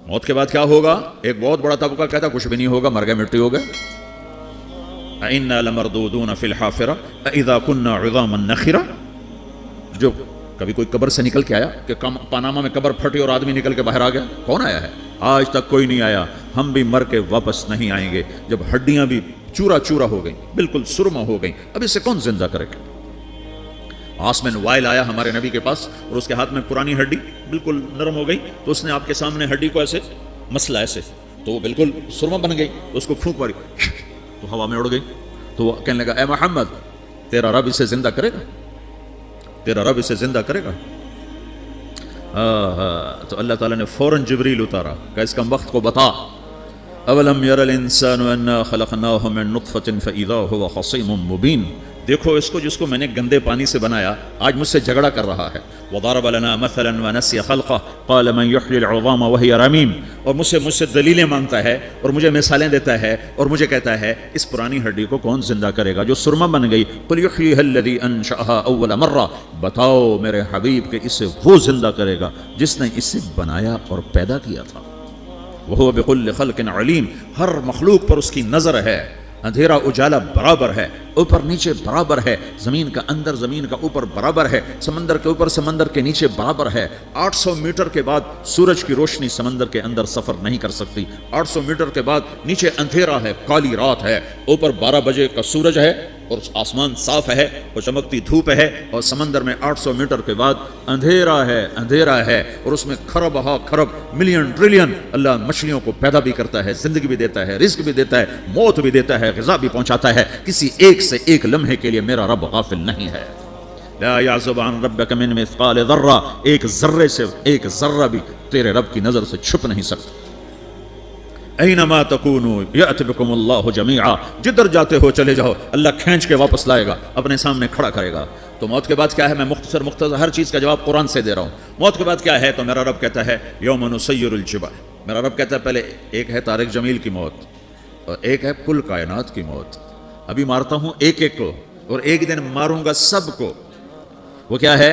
موت کے بعد کیا ہوگا؟ ایک بہت بڑا طبقہ کہتا کچھ بھی نہیں ہوگا، مر گئے مٹی ہو گئے. اِنَّا لَمَرْدُودُونَ فِي الْحَافِرَةِ أَإِذَا كُنَّا عِظَامًا نَخِرَةً. جو کبھی کوئی قبر سے نکل کے آیا کہ پاناما میں قبر پھٹی اور آدمی نکل کے باہر آ گیا؟ کون آیا ہے؟ آج تک کوئی نہیں آیا. ہم بھی مر کے واپس نہیں آئیں گے. جب ہڈیاں بھی چورا چورا ہو گئیں، بالکل سرما ہو گئیں، اب اسے کون زندہ کرے گا؟ آسمین وائل آیا ہمارے نبی کے پاس اور اس کے ہاتھ میں پرانی ہڈی بالکل نرم ہو گئی، تو اس نے آپ کے سامنے ہڈی کو ایسے مسلا ایسے، تو وہ بالکل سرما بن گئی. اس کو پھونک ماری تو ہوا میں اڑ گئی. تو وہ کہنے لگا اے محمد تیرا رب اسے زندہ کرے گا؟ تیرا رب اسے زندہ کرے گا؟ تو اللہ تعالیٰ نے فوراً جبریل اتارا کہ اس کا وقت کو بتا. اولم یر الانسان انا خلقناہ من نطفۃ فاذا هو خصیم مبین. دیکھو اس کو جس کو میں نے گندے پانی سے بنایا آج مجھ سے جھگڑا کر رہا ہے. وضرب لنا مثلا ونسی خلقہ قال من یحیی العظام وہی رمیم. اور مجھ سے دلیلیں مانگتا ہے اور مجھے مثالیں دیتا ہے اور مجھے کہتا ہے اس پرانی ہڈی کو کون زندہ کرے گا جو سرما بن گئی؟ قل یحییھا الذی انشأھا اول مرہ. بتاؤ میرے حبیب کہ اسے وہ زندہ کرے گا جس نے اسے بنایا اور پیدا کیا تھا. وہو بکل خلق علیم. ہر مخلوق پر اس کی نظر ہے. اندھیرا اجالا برابر ہے، اوپر نیچے برابر ہے، زمین کا اندر زمین کا اوپر برابر ہے، سمندر کے اوپر سمندر کے نیچے برابر ہے. 800 میٹر کے بعد سورج کی روشنی سمندر کے اندر سفر نہیں کر سکتی. 800 میٹر کے بعد نیچے اندھیرا ہے، کالی رات ہے، اوپر 12 بجے کا سورج ہے اور آسمان صاف ہے اور چمکتی دھوپ ہے، اور سمندر میں 800 میٹر کے بعد اندھیرا ہے اور اس میں کھرب ہا کھرب ملین ٹریلین اللہ مچھلیوں کو پیدا بھی کرتا ہے، زندگی بھی دیتا ہے، رزق بھی دیتا ہے، موت بھی دیتا ہے، غذا بھی پہنچاتا ہے. کسی ایک سے ایک لمحے کے لیے میرا رب غافل نہیں ہے. لا يعزب عن ربك من مثقال ذرہ. ایک ذرے سے ایک ذرہ بھی تیرے رب کی نظر سے چھپ نہیں سکتا. اینما تکونوا یأتی بکم اللہ جمیعا. جدھر جاتے ہو چلے جاؤ، اللہ کھینچ کے واپس لائے گا، اپنے سامنے کھڑا کرے گا. تو موت کے بعد کیا ہے؟ میں مختصر ہر چیز کا جواب قرآن سے دے رہا ہوں. موت کے بعد کیا ہے؟ تو میرا رب کہتا ہے یوم نسیر الجبال. میرا رب کہتا ہے پہلے ایک ہے طارق جمیل کی موت اور ایک ہے کل کائنات کی موت. ابھی مارتا ہوں ایک ایک کو اور ایک دن ماروں گا سب کو. وہ کیا ہے؟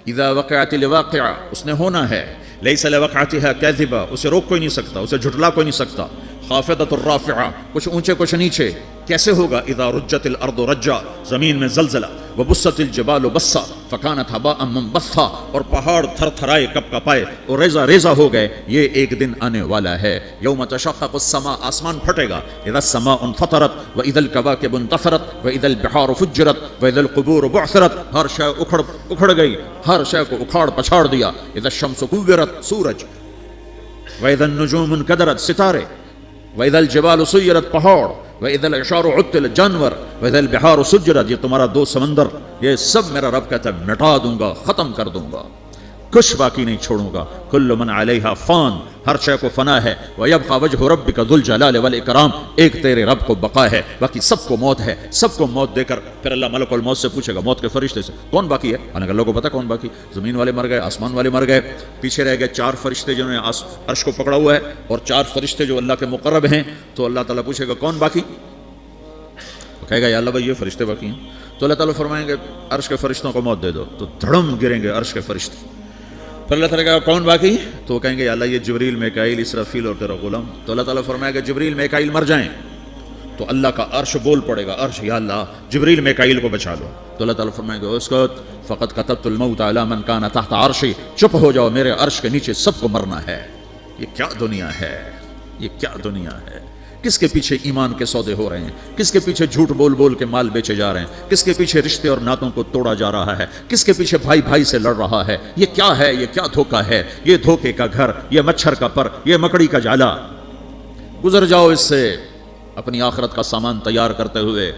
اذا وقعت الواقعہ. اس نے ہونا ہے. لیس لوقعتها کاذبہ. اسے روک کوئی نہیں سکتا، اسے جھٹلا کوئی نہیں سکتا. خافضۃ الرافعہ. کچھ اونچے کچھ نیچے. کیسے ہوگا؟ اذا رجت الارض رجا. زمین میں زلزلہ. وبست الجبال بسا فکانت هباء منبثا. اور پہاڑ تھر تھرائے کپ کپائے اور ریزہ ریزہ ہو گئے. یہ ایک دن آنے والا ہے. یوم تشقق السماء. آسمان پھٹے گا. اذا السماء انفطرت واذا الكواكب انتثرت واذا البحار فجرت واذا القبور بعثرت. ہر شے اکھڑ گئی، ہر شے کو اکھاڑ پچھاڑ دیا. اذا الشمس كورت. سورج. واذا النجوم انكدرت. ستارے. وَإِذَا الْجِبَالُ سُيِّرَتْ. پہاڑ. وَإِذَا الْعِشَارُ عُطِّلَتْ. جانور. وَإِذَا الْبِحَارُ سُجِّرَتْ. یہ تمہارا 2 سمندر، یہ سب میرا رب کہتا ہے مٹا دوں گا، ختم کر دوں گا، کچھ باقی نہیں چھوڑوں گا. کل من علیہا فان. ہر شے کو فنا ہے. وَيَبْقَى وَجْهُ رَبِّكَ ذُو الْجَلَالِ وَالْإِكْرَامِ. ایک تیرے رب کو بقا ہے، باقی سب کو موت ہے. سب کو موت دے کر پھر اللہ ملک الموت سے پوچھے گا، موت کے فرشتے سے کون باقی ہے؟ حالانکہ اللہ کو پتا کون باقی. زمین والے مر گئے، آسمان والے مر گئے، پیچھے رہ گئے 4 فرشتے جنہوں نے عرش کو پکڑا ہوا ہے اور 4 فرشتے جو اللہ کے مقرب ہیں. تو اللہ تعالیٰ پوچھے گا کون باقی؟ کہے گا یا اللہ بھائی یہ فرشتے باقی ہیں. تو اللہ تعالیٰ فرمائیں گے عرش کے فرشتوں کو موت دے دو. تو دھڑم گریں گے عرش کے فرشتے. پھر اللہ تعالیٰ کہا کون باقی؟ تو وہ کہیں گے یا اللہ یہ جبریل میکائیل اسرافیل اور تیرا غلام. تو اللہ تعالیٰ فرمائے گا جبریل میکائیل مر جائیں. تو اللہ کا عرش بول پڑے گا، عرش یا اللہ جبریل میکائیل کو بچا لو. تو اللہ تعالیٰ فرمائے گا اسکت فقط کتبت الموت علی من کان تحت عرشی. چپ ہو جاؤ، میرے عرش کے نیچے سب کو مرنا ہے. یہ کیا دنیا ہے، یہ کیا دنیا ہے. کس کے پیچھے ایمان کے سودے ہو رہے ہیں، کس کے پیچھے جھوٹ بول بول کے مال بیچے جا رہے ہیں، کس کے پیچھے رشتے اور ناتوں کو توڑا جا رہا ہے، کس کے پیچھے بھائی بھائی سے لڑ رہا ہے. یہ کیا ہے، یہ کیا دھوکہ ہے، یہ دھوکے کا گھر، یہ مچھر کا پر، یہ مکڑی کا جالا. گزر جاؤ اس سے اپنی آخرت کا سامان تیار کرتے ہوئے.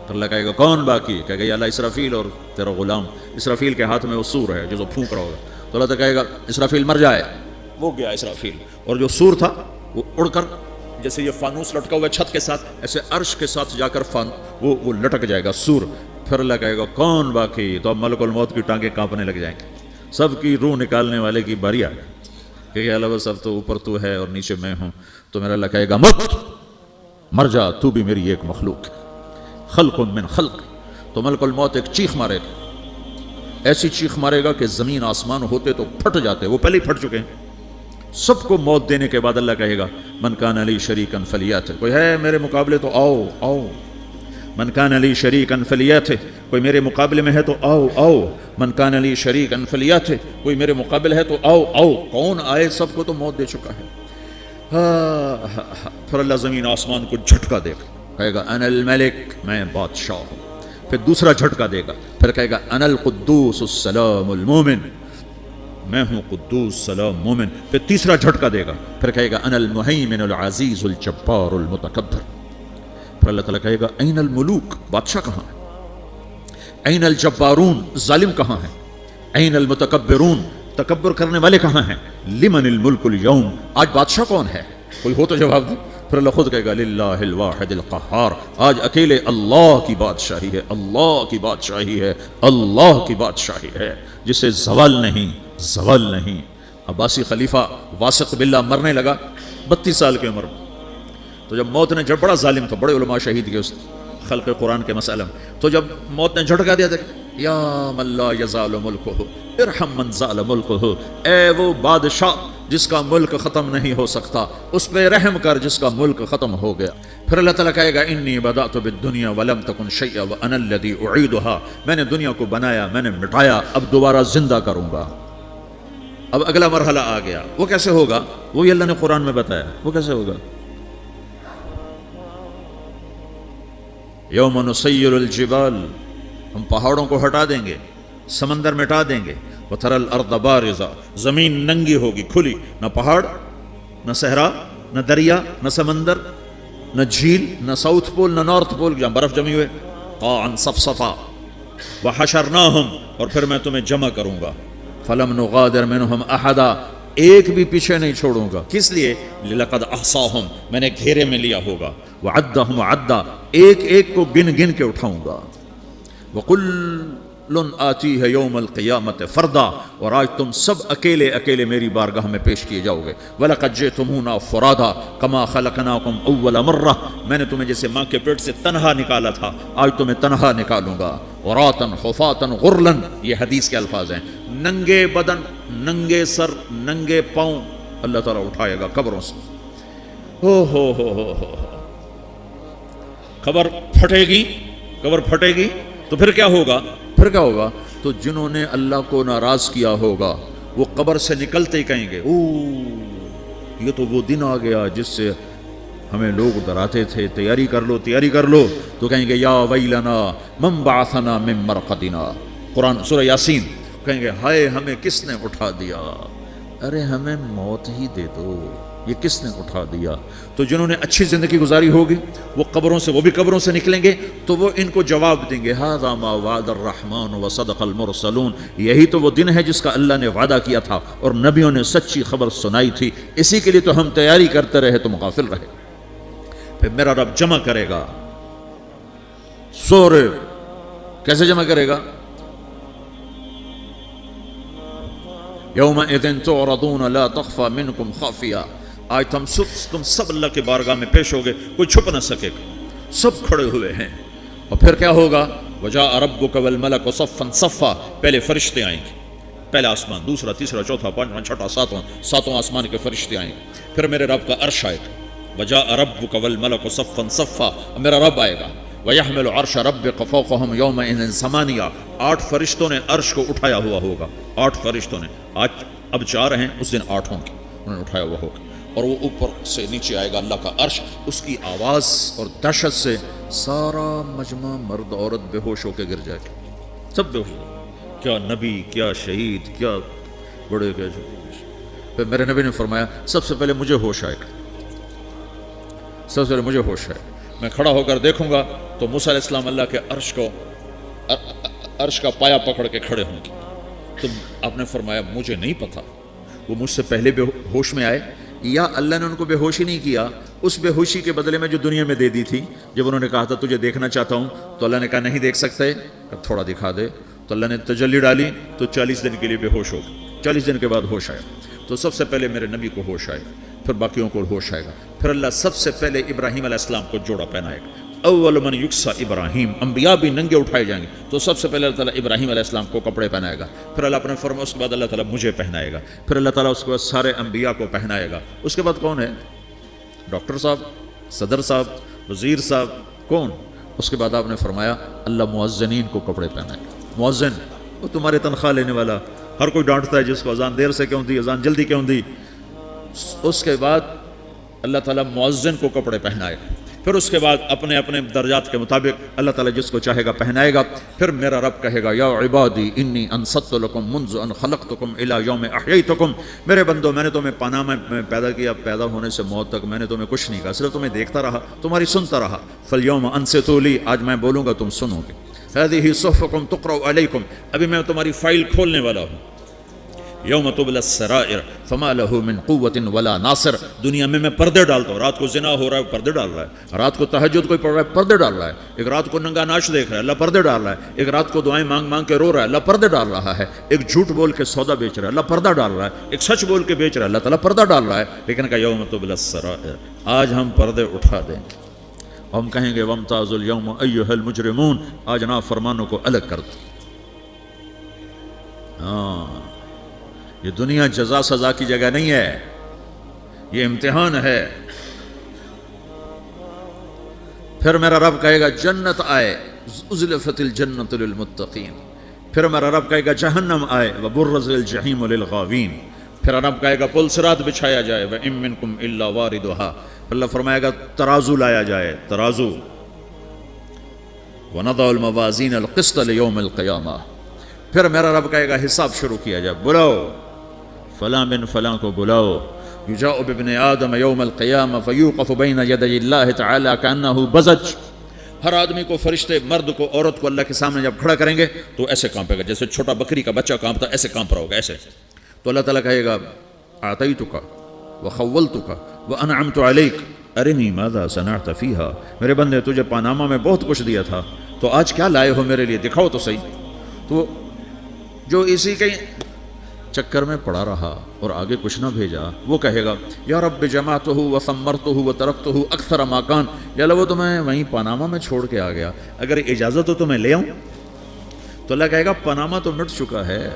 تو اللہ کہے گا کون باقی؟ کہے گا یا اللہ اسرافیل اور تیرا غلام. اسرافیل کے ہاتھ میں وہ سور ہے جو پھونک رہا ہوگا. تو اللہ کہے گا اسرافیل مر جائے. وہ گیا اسرافیل، اور جو سور تھا وہ اڑ کر جیسے یہ فانوس لٹکا ہوا چھت کے ساتھ ایسے عرش کے ساتھ جا کر وہ لٹک جائے گا سور. پھر اللہ کہے گا کون باقی؟ تو اب ملک الموت کی ٹانگیں کانپنے لگ جائیں گے. سب کی روح نکالنے والے کی باری آ گئی کہ اللہ بس اب تو اوپر تو ہے اور نیچے میں ہوں. تو میرا اللہ کہے گا مت، مر جا، تو بھی میری ایک مخلوق ہے. خلق من خلق. تو ملک الموت ایک چیخ مارے گا، ایسی چیخ مارے گا کہ زمین آسمان ہوتے تو پھٹ جاتے. وہ پہلے ہی پھٹ چکے ہیں. سب کو موت دینے کے بعد اللہ کہے گا من کان علی شریکن فلیات، کوئی ہے میرے مقابلے تو آؤ آؤ، من کان علی شریکن فلیات، کوئی میرے مقابلے میں ہے تو آؤ آؤ، من کان علی شریکن فلیات، کوئی میرے مقابلے ہے تو آؤ آؤ، کون آئے؟ سب کو تو موت دے چکا ہے۔ پھر اللہ زمین آسمان کو جھٹکا دے گا، کہے گا انا الملک، میں بادشاہ ہوں۔ پھر دوسرا جھٹکا دے گا، پھر کہے گا انا القدوس السلام المومن، میں ہوں قدوس سلام مومن۔ پھر تیسرا جھٹکا دے گا، پھر کہے گا انا المہیمن العزیز الجبار المتکبر۔ پھر اللہ تعالیٰ کہے گا این الملوک، بادشاہ کہاں ہے؟ این الجبارون، ظالم کہاں ہے؟ این المتکبرون، تکبر کرنے والے کہاں ہیں؟ لمن الملک اليوم، آج بادشاہ کون ہے؟ کوئی ہو تو جواب دے۔ پھر اللہ خود کہے گا للہ الواحد القہار، آج اکیلے اللہ کی بادشاہی ہے، اللہ کی بادشاہی ہے، اللہ کی بادشاہی ہے، جسے زوال نہیں، زوال نہیں۔ عباسی خلیفہ واثق باللہ مرنے لگا 32 سال کی عمر میں، تو جب موت نے، جب بڑا ظالم تھا، بڑے علماء شہید کے اس خلق قرآن کے مسئلہ میں، تو جب موت نے جھٹکا دیا تھا یا من لا یزال ملکہ ارحم من زال ملکہ، اے وہ بادشاہ جس کا ملک ختم نہیں ہو سکتا، اس پہ رحم کر جس کا ملک ختم ہو گیا۔ پھر اللہ تعالیٰ کہے گا انی بدأت بالدنیا ولم تکن شیئا وانا الذی اعیدھا، میں نے دنیا کو بنایا، میں نے مٹایا، اب دوبارہ زندہ کروں گا۔ اب اگلا مرحلہ آ گیا، وہ کیسے ہوگا؟ وہی اللہ نے قرآن میں بتایا، وہ کیسے ہوگا؟ یوم نسیر الجبال، ہم پہاڑوں کو ہٹا دیں گے، سمندر مٹا دیں گے، وتری الارض بارزہ، زمین ننگی ہوگی، کھلی، نہ پہاڑ، نہ صحرا، نہ دریا، نہ سمندر، نہ جھیل، نہ ساؤتھ پول، نہ نارتھ پول جہاں برف جمی ہوئے، قاعا صفصفا، وحشرناہم، اور پھر میں تمہیں جمع کروں گا، فلم نغادر منہم احدا، ایک بھی پیچھے نہیں چھوڑوں گا، کس لیے؟ لقد احصاہم، میں نے گھیرے میں لیا ہوگا، وعدہم عدا، ایک ایک کو گن گن کے اٹھاؤں گا، وکل آتی ہے یوم القیامت فردا، اور آج تم سب اکیلے اکیلے میری بارگاہ میں پیش کیے جاؤ گے، وَلَقَدْ جِئْتُمُونَا فُرَادًا كَمَا خَلَقْنَاكُمْ أَوَّلَ مَرَّةٍ، میں نے تمہیں جیسے ماں کے پیٹ سے تنہا نکالا تھا، آج تمہیں تنہا نکالوں گا، عُرَاةً حُفَاةً غُرْلًا، یہ حدیث کے الفاظ ہیں، ننگے بدن، ننگے سر، ننگے پاؤں اللہ تعالیٰ اٹھائے گا قبروں سے، ہو قبر پھٹے گی، قبر پھٹے گی تو پھر کیا ہوگا؟ پھر کیا ہوگا؟ تو جنہوں نے اللہ کو ناراض کیا ہوگا وہ قبر سے نکلتے ہی کہیں گے یہ تو وہ دن آ گیا جس سے ہمیں لوگ ڈراتے تھے، تیاری کر لو تیاری کر لو، تو کہیں گے یا ویلنا من بعثنا من مرقدنا، قرآن سورہ یاسین، کہیں گے ہائے ہمیں کس نے اٹھا دیا، ارے ہمیں موت ہی دے دو، یہ کس نے اٹھا دیا؟ تو جنہوں نے اچھی زندگی گزاری ہوگی وہ قبروں سے، وہ بھی قبروں سے نکلیں گے تو وہ ان کو جواب دیں گے ھذا ما وعد الرحمن وصدق المرسلون، یہی تو وہ دن ہے جس کا اللہ نے وعدہ کیا تھا اور نبیوں نے سچی خبر سنائی تھی، اسی کے لیے تو ہم تیاری کرتے رہے، تم غافل رہے۔ پھر میرا رب جمع کرے گا سورے، کیسے جمع کرے گا؟ یومئذ تعرضون لا تخفى منکم خافیہ، آج تم سب اللہ کے بارگاہ میں پیش ہوگے، کوئی چھپ نہ سکے گا، سب کھڑے ہوئے ہیں، اور پھر کیا ہوگا؟ وجاء ربک والملک صفا صفا، پہلے فرشتے آئیں گے، پہلا آسمان، دوسرا، تیسرا، چوتھا، پانچواں، چھٹا، ساتواں آسمان کے فرشتے آئیں گے، پھر میرے رب کا عرش آئے گا، وجاء ربک والملک صفا صفا، میرا رب آئے گا، وَيَحْمِلُ عَرْشَ رَبِّكَ فَوْقَهُمْ يَوْمَئِذٍ ثَمَانِيَةٌ، 8 فرشتوں نے عرش کو اٹھایا ہوا ہوگا، 8 فرشتوں نے، آج اب 4 ہیں، اس دن 8 ہوں گے، انہوں نے اٹھایا ہوا ہوگا، اور وہ اوپر سے نیچے آئے گا اللہ کا عرش، اس کی آواز اور دہشت سے سارا مجمع مرد عورت بے ہوش ہو کے گر جائے گا، سب بے ہوش، کیا نبی، کیا شہید، کیا بڑے، کیا چھوٹے۔ پھر میرے نبی نے فرمایا سب سے پہلے مجھے ہوش آئے گا، سب سے پہلے مجھے ہوش آئے گا، میں کھڑا ہو کر دیکھوں گا تو موسیٰ علیہ السلام اللہ کے عرش کا پایا پکڑ کے کھڑے ہوں گے، تو آپ نے فرمایا مجھے نہیں پتا وہ مجھ سے پہلے بے ہوش میں آئے یا اللہ نے ان کو بے ہوشی نہیں کیا، اس بے ہوشی کے بدلے میں جو دنیا میں دے دی تھی، جب انہوں نے کہا تھا تجھے دیکھنا چاہتا ہوں، تو اللہ نے کہا نہیں دیکھ سکتے، تھوڑا دکھا دے، تو اللہ نے تجلی ڈالی تو 40 دن کے لیے بے ہوش ہو گئے، 40 دن کے بعد ہوش آیا، تو سب سے پہلے میرے نبی کو ہوش آئے، پھر باقیوں کو ہوش آئے گا، پھر اللہ سب سے پہلے ابراہیم علیہ السلام کو جوڑا پہنائے گا، اول من یکسا ابراہیم، انبیاء بھی ننگے اٹھائے جائیں گے، تو سب سے پہلے اللہ تعالیٰ ابراہیم علیہ السلام کو کپڑے پہنائے گا، پھر اللہ اپنے فرما اس کے بعد اللہ تعالیٰ مجھے پہنائے گا، پھر اللہ تعالیٰ اس کے بعد سارے انبیاء کو پہنائے گا۔ اس کے بعد کون ہے؟ ڈاکٹر صاحب، صدر صاحب، وزیر صاحب، کون؟ اس کے بعد آپ نے فرمایا اللہ مؤذنین کو کپڑے پہنائے گا۔ مؤذن وہ تمہارے تنخواہ لینے والا، ہر کوئی ڈانٹتا ہے جس کو اذان دیر سے کیوں دی، اذان جلدی کیوں دی۔ اس کے بعد اللہ تعالیٰ مؤذن کو کپڑے پہنائے گا، پھر اس کے بعد اپنے اپنے درجات کے مطابق اللہ تعالیٰ جس کو چاہے گا پہنائے گا۔ پھر میرا رب کہے گا یا عبادی انی انصت لکم منذ ان خلقتکم الی یوم احییتکم، میرے بندو میں نے تمہیں پاناہ میں پیدا کیا، پیدا ہونے سے موت تک میں نے تمہیں کچھ نہیں کہا، صرف تمہیں دیکھتا رہا، تمہاری سنتا رہا۔ فالیوم انصتوا لی، آج میں بولوں گا تم سنو گے۔ ہذہ صحفکم تقرأ علیکم، ابھی میں تمہاری فائل کھولنے والا ہوں۔ یوم تبلی السرائر فما لہ من قوت ولا ناصر، دنیا میں پردے ڈالتا ہوں، رات کو زنا ہو رہا ہے پردے ڈال رہا ہے، رات کو تہجد کوئی پڑھ رہا ہے پردے ڈال رہا ہے، ایک رات کو ننگا ناچ دیکھ رہا ہے اللہ پردے ڈال رہا ہے، ایک رات کو دعائیں مانگ مانگ کے رو رہا ہے اللہ پردے ڈال رہا ہے، ایک جھوٹ بول کے سودا بیچ رہا ہے اللہ پردہ ڈال رہا ہے، ایک سچ بول کے بیچ رہا ہے اللہ تعالیٰ پردہ ڈال رہا ہے۔ لیکن کہ یوم تبلی السرائر، آج ہم پردے اٹھا دیں گے، ہم کہیں گے وامتازوا اليوم ایھا المجرمون، آج نافرمانوں کو الگ کر دو۔ یہ دنیا جزا سزا کی جگہ نہیں ہے، یہ امتحان ہے۔ پھر میرا رب کہے گا جنت آئے، ازلفت الجنت للمتقین، پھر میرا رب کہے گا جہنم آئے، وبرزت الجحیم للغاوین، پھر رب کہے گا پل صراط بچھایا جائے، وَإِن مِّنكُمْ إِلَّا وَارِدُهَا، اللہ فرمائے گا ترازو لایا جائے، ترازو، وَنَضَعُ الْمَوَازِينَ الْقِسْطَ لِيَوْمِ الْقِيَامَةِ، پھر میرا رب کہے گا حساب شروع کیا جائے، بلاؤ فلاں بن فلاں کو بلاؤ، یجاء بابن آدم یوم القیامہ فیوقف بین یدی اللہ تعالی کأنہ بزج، ہر آدمی کو، فرشتے، مرد کو، عورت کو اللہ کے سامنے جب کھڑا کریں گے تو ایسے کانپے گا جیسے چھوٹا بکری کا بچہ کانپتا، ایسے کانپ رہا ہوگا ایسے۔ تو اللہ تعالیٰ کہے گا اعطیتک وخولتک وانعمت علیک ارنی ماذا صنعت فیہا، میرے بندے تجھے پاناما میں بہت کچھ دیا تھا، تو آج کیا لائے ہو میرے لیے، دکھاؤ تو صحیح۔ تو جو اسی کے چکر میں پڑا رہا اور آگے کچھ نہ بھیجا، وہ کہے گا یا رب جمعتہ وثمرتہ وترکتہ اکثر ما کان، یا اللہ وہ تو میں وہیں پاناما میں چھوڑ کے آ گیا، اگر اجازت ہو تو میں لے آؤں۔ تو اللہ کہے گا پاناما تو مٹ چکا ہے،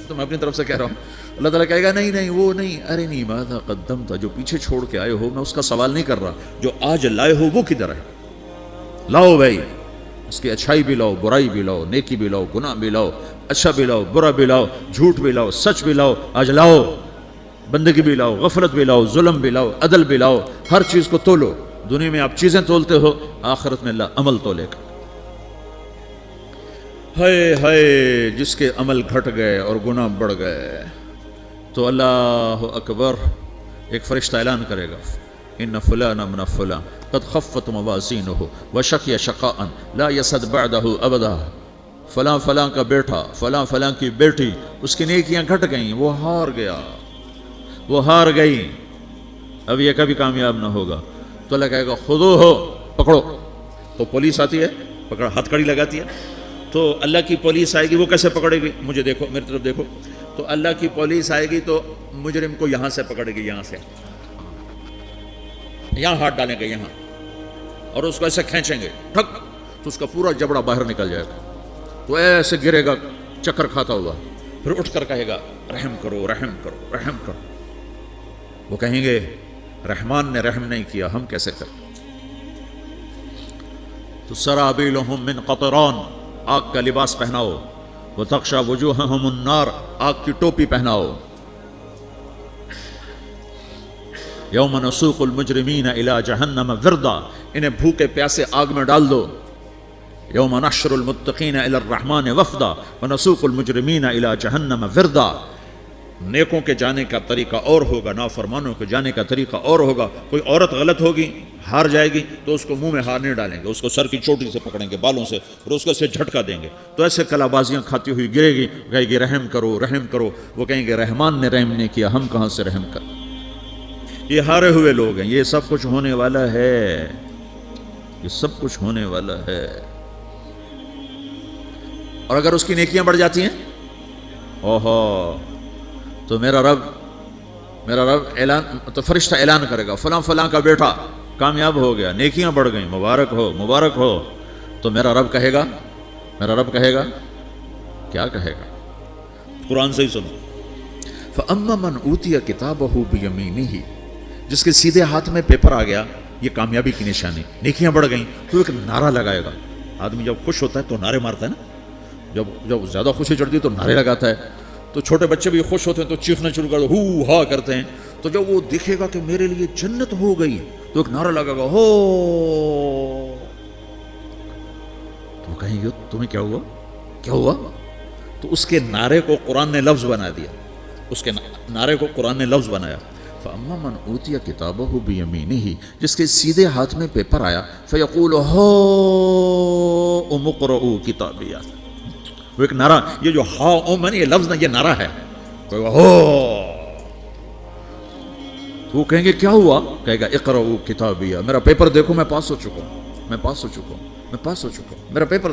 تو میں اپنی طرف سے کہہ رہا ہوں۔ اللہ تعالیٰ کہے گا نہیں نہیں وہ نہیں، ارنی ماذا قدمت، جو پیچھے چھوڑ کے آئے ہو میں اس کا سوال نہیں کر رہا، جو آج لائے ہو وہ کدھر ہے، لاؤ بھائی، اس کی اچھائی بھی لاؤ، برائی بھی لاؤ، نیکی بھی لاؤ، گناہ بھی لاؤ، اچھا بھی لاؤ، برا بھی لاؤ، جھوٹ بھی لاؤ، سچ بھی لاؤ، آج لاؤ، بندگی بھی لاؤ، غفلت بھی لاؤ، ظلم بھی لاؤ، عدل بھی لاؤ، ہر چیز کو تولو۔ دنیا میں آپ چیزیں تولتے ہو، آخرت میں اللہ عمل تولے گا۔ ہائے ہائے جس کے عمل گھٹ گئے اور گناہ بڑھ گئے، تو اللہ اکبر، ایک فرشتہ اعلان کرے گا ان فلان من فلان قد خفت موازینہ وشقی شقاء لا یسد بعدہ ابدا، فلاں فلاں کا بیٹا، فلاں فلاں کی بیٹی، اس کی نیکیاں گھٹ گئیں، وہ ہار گیا، وہ ہار گئی، اب یہ کبھی کامیاب نہ ہوگا۔ تو اللہ کہے گا خودو ہو، پکڑو۔ تو پولیس آتی ہے، پکڑ ہتھ کڑی لگاتی ہے، تو اللہ کی پولیس آئے گی، وہ کیسے پکڑے گی؟ مجھے دیکھو، میری طرف دیکھو، تو اللہ کی پولیس آئے گی تو مجرم کو یہاں سے پکڑے گی، یہاں سے، یہاں ہاتھ ڈالیں گے یہاں، اور اس کو ایسے کھینچیں گے ٹھک، تو اس کا پورا جبڑا باہر نکل جائے گا، تو ایسے گرے گا چکر کھاتا ہوا، پھر اٹھ کر کہے گا رحم کرو رحم کرو رحم کرو۔ وہ کہیں گے رحمان نے رحم نہیں کیا، ہم کیسے کریں؟ تو سرابیلہم من قطران، آگ کا لباس پہناؤ، وتغشا وجوہہم النار، آگ کی ٹوپی پہناؤ۔ یوم نسوق المجرمین الی جہنم وردا، انہیں بھوکے پیاسے آگ میں ڈال دو۔ یوم نحشر المتقین الی الرحمن وفدا ونسوق المجرمین الی جہنم وردا، نیکوں کے جانے کا طریقہ اور ہوگا، نافرمانوں کے جانے کا طریقہ اور ہوگا۔ کوئی عورت غلط ہوگی، ہار جائے گی، تو اس کو منہ میں ہار نہیں ڈالیں گے، اس کو سر کی چوٹی سے پکڑیں گے، بالوں سے، اور اس کو سے جھٹکا دیں گے، تو ایسے کلا بازیاں کھاتی ہوئی گرے گی، کہے گی رحم کرو رحم کرو۔ وہ کہیں گے رحمان نے رحم نہیں کیا، ہم کہاں سے رحم کر۔ یہ ہارے ہوئے لوگ ہیں، یہ سب کچھ ہونے والا ہے، یہ سب کچھ ہونے والا ہے۔ اور اگر اس کی نیکیاں بڑھ جاتی ہیں، اوہو، تو میرا رب اعلان، تو فرشتہ اعلان کرے گا فلاں فلاں کا بیٹا کامیاب ہو گیا، نیکیاں بڑھ گئیں، مبارک ہو مبارک ہو، تو میرا رب کہے گا کیا کہے گا؟ قرآن سے ہی سنو، فَأَمَّا مَنْ أُوتِيَ كِتَابَهُ بِيَمِينِهِ، جس کے سیدھے ہاتھ میں پیپر آ گیا، یہ کامیابی کی نشانی، نیکیاں بڑھ گئیں، تو ایک نعرہ لگائے گا۔ آدمی جب خوش ہوتا ہے تو نعرے مارتا ہے نا، جب زیادہ خوشی چڑھتی ہے تو نعرے لگاتا ہے، تو چھوٹے بچے بھی خوش ہوتے ہیں تو چیخنا شروع کر ہو ہا کرتے ہیں، تو جب وہ دیکھے گا کہ میرے لیے جنت ہو گئی تو ایک نعرہ لگے گا ہو، تو کہیں گے تمہیں کیا ہوا؟ تو اس کے نعرے کو قرآن نے لفظ بنا دیا، اس کے نعرے کو قرآن نے لفظ بنایا، فَأَمَّا مَنْ أُوتِيَ كِتَابَهُ بِيَمِينِهِ، جس کے سیدھے ہاتھ میں پیپر آیا، فَيَقُولُ هَاؤْمُ اقْرَءُوا کتابیہ، وہ ایک نعرہ، یہ جو ہا اوم ہے نا، یہ لفظ نہ، یہ نعرہ ہے، ہو، تو وہ کہیں گے کیا ہوا؟ کہے گا اقرأوا کتابیہ، میرا پیپر دیکھو، میں پاس ہو چکا ہوں، میرا پیپر